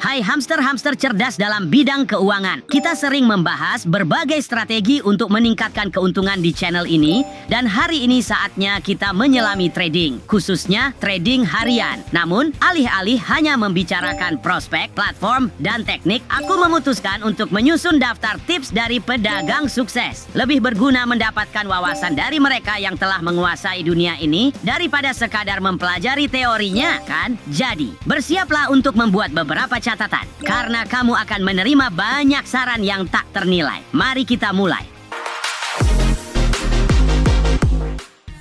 Hai hamster-hamster cerdas dalam bidang keuangan. Kita sering membahas berbagai strategi untuk meningkatkan keuntungan di channel ini. Dan hari ini saatnya kita menyelami trading, khususnya trading harian. Namun, alih-alih hanya membicarakan prospek, platform, dan teknik, aku memutuskan untuk menyusun daftar tips dari pedagang sukses. Lebih berguna mendapatkan wawasan dari mereka yang telah menguasai dunia ini daripada sekadar mempelajari teorinya, kan? Jadi, bersiaplah untuk membuat beberapa catatan, karena kamu akan menerima banyak saran yang tak ternilai. Mari kita mulai.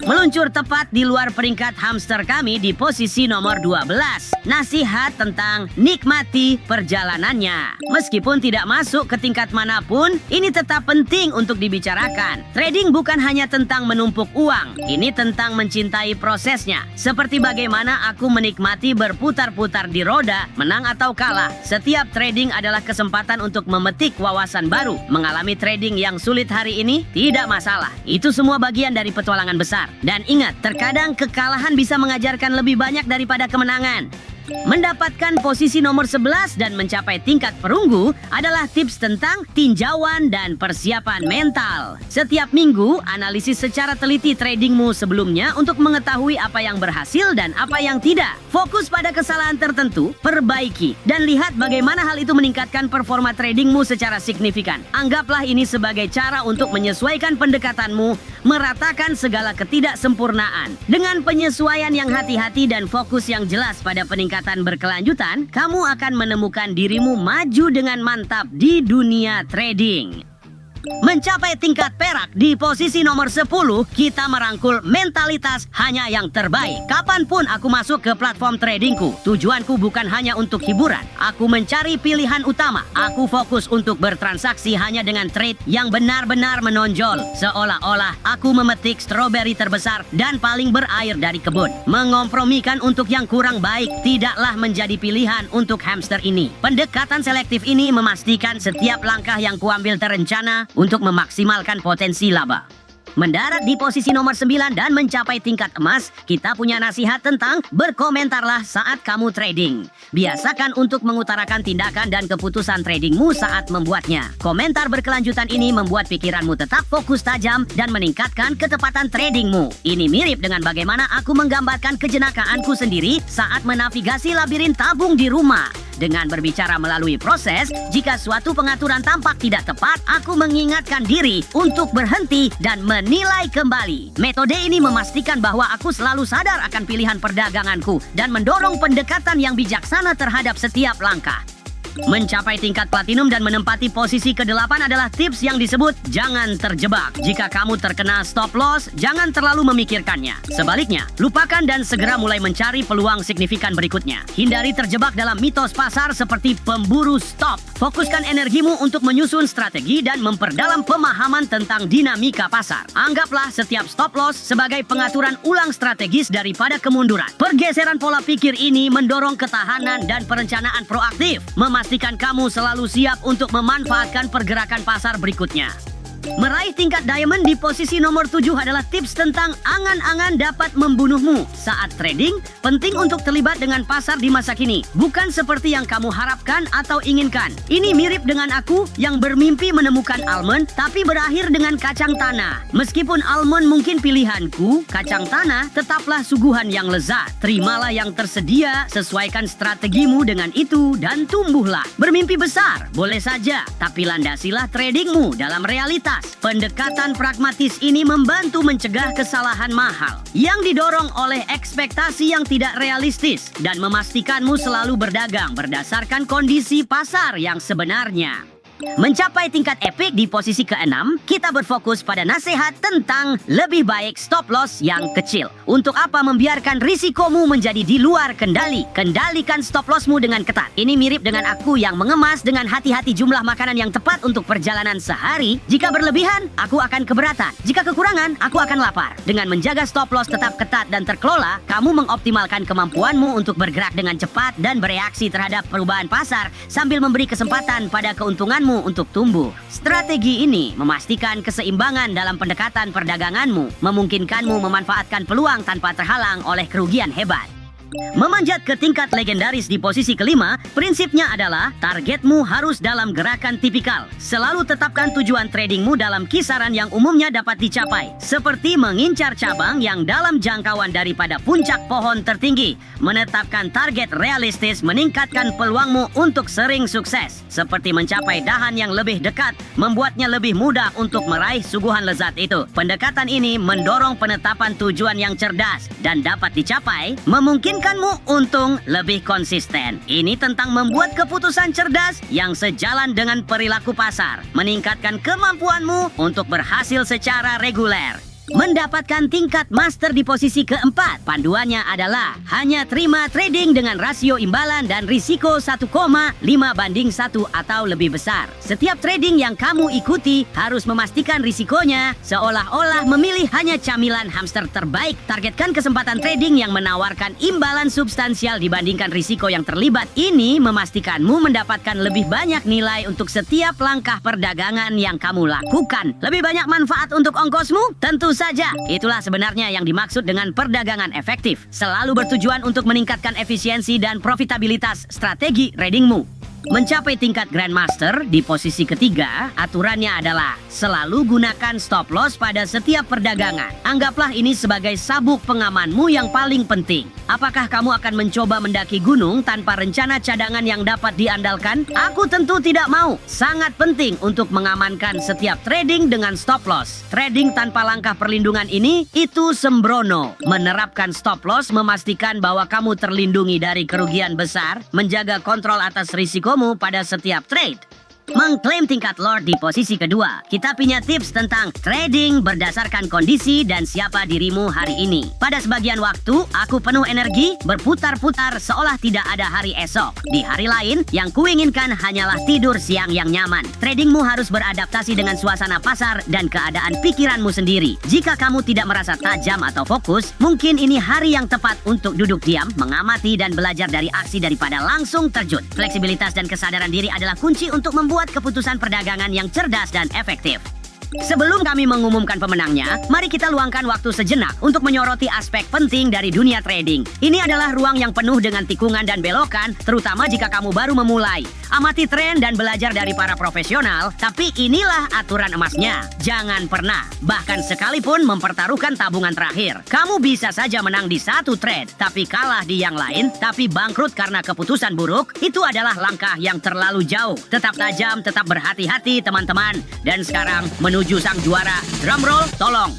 Meluncur tepat di luar peringkat hamster kami di posisi nomor 12. Nasihat tentang nikmati perjalanannya. Meskipun tidak masuk ke tingkat manapun, ini tetap penting untuk dibicarakan. Trading bukan hanya tentang menumpuk uang. Ini tentang mencintai prosesnya. Seperti bagaimana aku menikmati berputar-putar di roda, menang atau kalah. Setiap trading adalah kesempatan untuk memetik wawasan baru. Mengalami trading yang sulit hari ini, tidak masalah. Itu semua bagian dari petualangan besar. Dan ingat, terkadang kekalahan bisa mengajarkan lebih banyak daripada kemenangan. Mendapatkan posisi nomor 11 dan mencapai tingkat perunggu adalah tips tentang tinjauan dan persiapan mental. Setiap minggu, analisis secara teliti tradingmu sebelumnya untuk mengetahui apa yang berhasil dan apa yang tidak. Fokus pada kesalahan tertentu, perbaiki, dan lihat bagaimana hal itu meningkatkan performa tradingmu secara signifikan. Anggaplah ini sebagai cara untuk menyesuaikan pendekatanmu, meratakan segala ketidaksempurnaan. Dengan penyesuaian yang hati-hati dan fokus yang jelas pada peningkatan berkelanjutan, kamu akan menemukan dirimu maju dengan mantap di dunia trading. Mencapai tingkat perak di posisi nomor 10, kita merangkul mentalitas hanya yang terbaik. Kapanpun aku masuk ke platform tradingku, tujuanku bukan hanya untuk hiburan. Aku mencari pilihan utama. Aku fokus untuk bertransaksi hanya dengan trade yang benar-benar menonjol. Seolah-olah aku memetik stroberi terbesar dan paling berair dari kebun. Mengompromikan untuk yang kurang baik tidaklah menjadi pilihan untuk hamster ini. Pendekatan selektif ini memastikan setiap langkah yang kuambil terencana untuk memaksimalkan potensi laba. Mendarat di posisi nomor 9 dan mencapai tingkat emas, kita punya nasihat tentang berkomentarlah saat kamu trading. Biasakan untuk mengutarakan tindakan dan keputusan tradingmu saat membuatnya. Komentar berkelanjutan ini membuat pikiranmu tetap fokus tajam dan meningkatkan ketepatan tradingmu. Ini mirip dengan bagaimana aku menggambarkan kejenakaanku sendiri saat menavigasi labirin tabung di rumah. Dengan berbicara melalui proses, jika suatu pengaturan tampak tidak tepat, aku mengingatkan diri untuk berhenti dan menilai kembali. Metode ini memastikan bahwa aku selalu sadar akan pilihan perdaganganku dan mendorong pendekatan yang bijaksana terhadap setiap langkah. Mencapai tingkat platinum dan menempati posisi ke-8 adalah tips yang disebut jangan terjebak. Jika kamu terkena stop loss, jangan terlalu memikirkannya. Sebaliknya, lupakan dan segera mulai mencari peluang signifikan berikutnya. Hindari terjebak dalam mitos pasar seperti pemburu stop. Fokuskan energimu untuk menyusun strategi dan memperdalam pemahaman tentang dinamika pasar. Anggaplah setiap stop loss sebagai pengaturan ulang strategis daripada kemunduran. Pergeseran pola pikir ini mendorong ketahanan dan perencanaan proaktif, memastikan kamu selalu siap untuk memanfaatkan pergerakan pasar berikutnya. Meraih tingkat diamond di posisi nomor 7 adalah tips tentang angan-angan dapat membunuhmu. Saat trading, penting untuk terlibat dengan pasar di masa kini. Bukan seperti yang kamu harapkan atau inginkan. Ini mirip dengan aku yang bermimpi menemukan almond, tapi berakhir dengan kacang tanah. Meskipun almond mungkin pilihanku, kacang tanah tetaplah suguhan yang lezat. Terimalah yang tersedia, sesuaikan strategimu dengan itu, dan tumbuhlah. Bermimpi besar, boleh saja, tapi landasilah tradingmu dalam realitas. Pendekatan pragmatis ini membantu mencegah kesalahan mahal yang didorong oleh ekspektasi yang tidak realistis dan memastikanmu selalu berdagang berdasarkan kondisi pasar yang sebenarnya. Mencapai tingkat epic di posisi ke-6, kita berfokus pada nasihat tentang lebih baik stop loss yang kecil. Untuk apa membiarkan risikomu menjadi di luar kendali? Kendalikan stop lossmu dengan ketat. Ini mirip dengan aku yang mengemas dengan hati-hati jumlah makanan yang tepat untuk perjalanan sehari. Jika berlebihan, aku akan keberatan. Jika kekurangan, aku akan lapar. Dengan menjaga stop loss tetap ketat dan terkelola, kamu mengoptimalkan kemampuanmu untuk bergerak dengan cepat dan bereaksi terhadap perubahan pasar sambil memberi kesempatan pada keuntunganmu untuk tumbuh. Strategi ini memastikan keseimbangan dalam pendekatan perdaganganmu, memungkinkanmu memanfaatkan peluang tanpa terhalang oleh kerugian hebat. Memanjat ke tingkat legendaris di posisi kelima, prinsipnya adalah targetmu harus dalam gerakan tipikal. Selalu tetapkan tujuan tradingmu dalam kisaran yang umumnya dapat dicapai, seperti mengincar cabang yang dalam jangkauan daripada puncak pohon tertinggi. Menetapkan target realistis meningkatkan peluangmu untuk sering sukses, seperti mencapai dahan yang lebih dekat, membuatnya lebih mudah untuk meraih suguhan lezat itu. Pendekatan ini mendorong penetapan tujuan yang cerdas dan dapat dicapai, memungkinkanmu untung lebih konsisten. Ini tentang membuat keputusan cerdas yang sejalan dengan perilaku pasar, meningkatkan kemampuanmu untuk berhasil secara reguler. Mendapatkan tingkat master di posisi keempat, panduannya adalah hanya terima trading dengan rasio imbalan dan risiko 1,5:1 atau lebih besar. Setiap trading yang kamu ikuti harus memastikan risikonya seolah-olah memilih hanya camilan hamster terbaik. Targetkan kesempatan trading yang menawarkan imbalan substansial dibandingkan risiko yang terlibat. Ini memastikanmu mendapatkan lebih banyak nilai untuk setiap langkah perdagangan yang kamu lakukan. Lebih banyak manfaat untuk ongkosmu? Tentu saja. Itulah sebenarnya yang dimaksud dengan perdagangan efektif. Selalu bertujuan untuk meningkatkan efisiensi dan profitabilitas strategi tradingmu. Mencapai tingkat Grandmaster di posisi ketiga, aturannya adalah selalu gunakan stop loss pada setiap perdagangan. Anggaplah ini sebagai sabuk pengamanmu yang paling penting. Apakah kamu akan mencoba mendaki gunung tanpa rencana cadangan yang dapat diandalkan? Aku tentu tidak mau. Sangat penting untuk mengamankan setiap trading dengan stop loss. Trading tanpa langkah perlindungan ini, itu sembrono. Menerapkan stop loss memastikan bahwa kamu terlindungi dari kerugian besar, menjaga kontrol atas risikomu pada setiap trade. Mengklaim tingkat Lord di posisi kedua, kita punya tips tentang trading berdasarkan kondisi dan siapa dirimu hari ini. Pada sebagian waktu, aku penuh energi, berputar-putar seolah tidak ada hari esok. Di hari lain, yang kuinginkan hanyalah tidur siang yang nyaman. Tradingmu harus beradaptasi dengan suasana pasar dan keadaan pikiranmu sendiri. Jika kamu tidak merasa tajam atau fokus, mungkin ini hari yang tepat untuk duduk diam, mengamati dan belajar dari aksi daripada langsung terjun. Fleksibilitas dan kesadaran diri adalah kunci untuk membuat keputusan perdagangan yang cerdas dan efektif. Sebelum kami mengumumkan pemenangnya, mari kita luangkan waktu sejenak untuk menyoroti aspek penting dari dunia trading. Ini adalah ruang yang penuh dengan tikungan dan belokan, terutama jika kamu baru memulai. Amati tren dan belajar dari para profesional, tapi inilah aturan emasnya. Jangan pernah, bahkan sekalipun mempertaruhkan tabungan terakhir. Kamu bisa saja menang di satu trade, tapi kalah di yang lain, tapi bangkrut karena keputusan buruk. Itu adalah langkah yang terlalu jauh. Tetap tajam, tetap berhati-hati teman-teman. Dan sekarang menuju sang juara. Drumroll, tolong.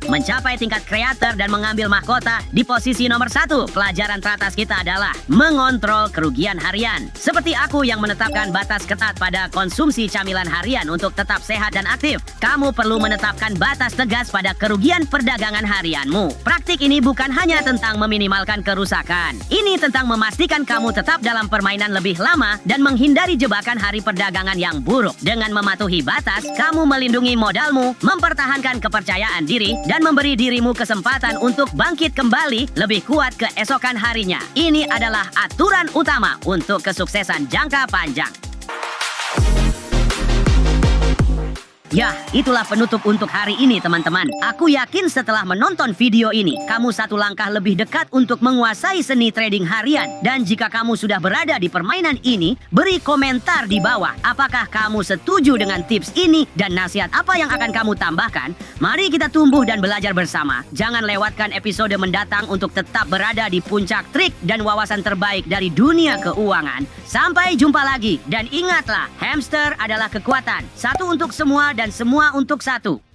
Mencapai tingkat kreator dan mengambil mahkota di posisi nomor 1. Pelajaran teratas kita adalah mengontrol kerugian harian. Seperti aku yang menetapkan batas ketat pada konsumsi camilan harian untuk tetap sehat dan aktif, kamu perlu menetapkan batas tegas pada kerugian perdagangan harianmu. Praktik ini bukan hanya tentang meminimalkan kerusakan. Ini tentang memastikan kamu tetap dalam permainan lebih lama dan menghindari jebakan hari perdagangan yang buruk. Dengan mematuhi batas, kamu melindungi modalmu, mempertahankan kepercayaan diri, dan memberi dirimu kesempatan untuk bangkit kembali lebih kuat keesokan harinya. Ini adalah aturan utama untuk kesuksesan jangka panjang. Ya, itulah penutup untuk hari ini teman-teman. Aku yakin setelah menonton video ini, kamu satu langkah lebih dekat untuk menguasai seni trading harian. Dan jika kamu sudah berada di permainan ini, beri komentar di bawah. Apakah kamu setuju dengan tips ini dan nasihat apa yang akan kamu tambahkan? Mari kita tumbuh dan belajar bersama. Jangan lewatkan episode mendatang untuk tetap berada di puncak trik dan wawasan terbaik dari dunia keuangan. Sampai jumpa lagi. Dan ingatlah, hamster adalah kekuatan. Satu untuk semua dan semua untuk satu.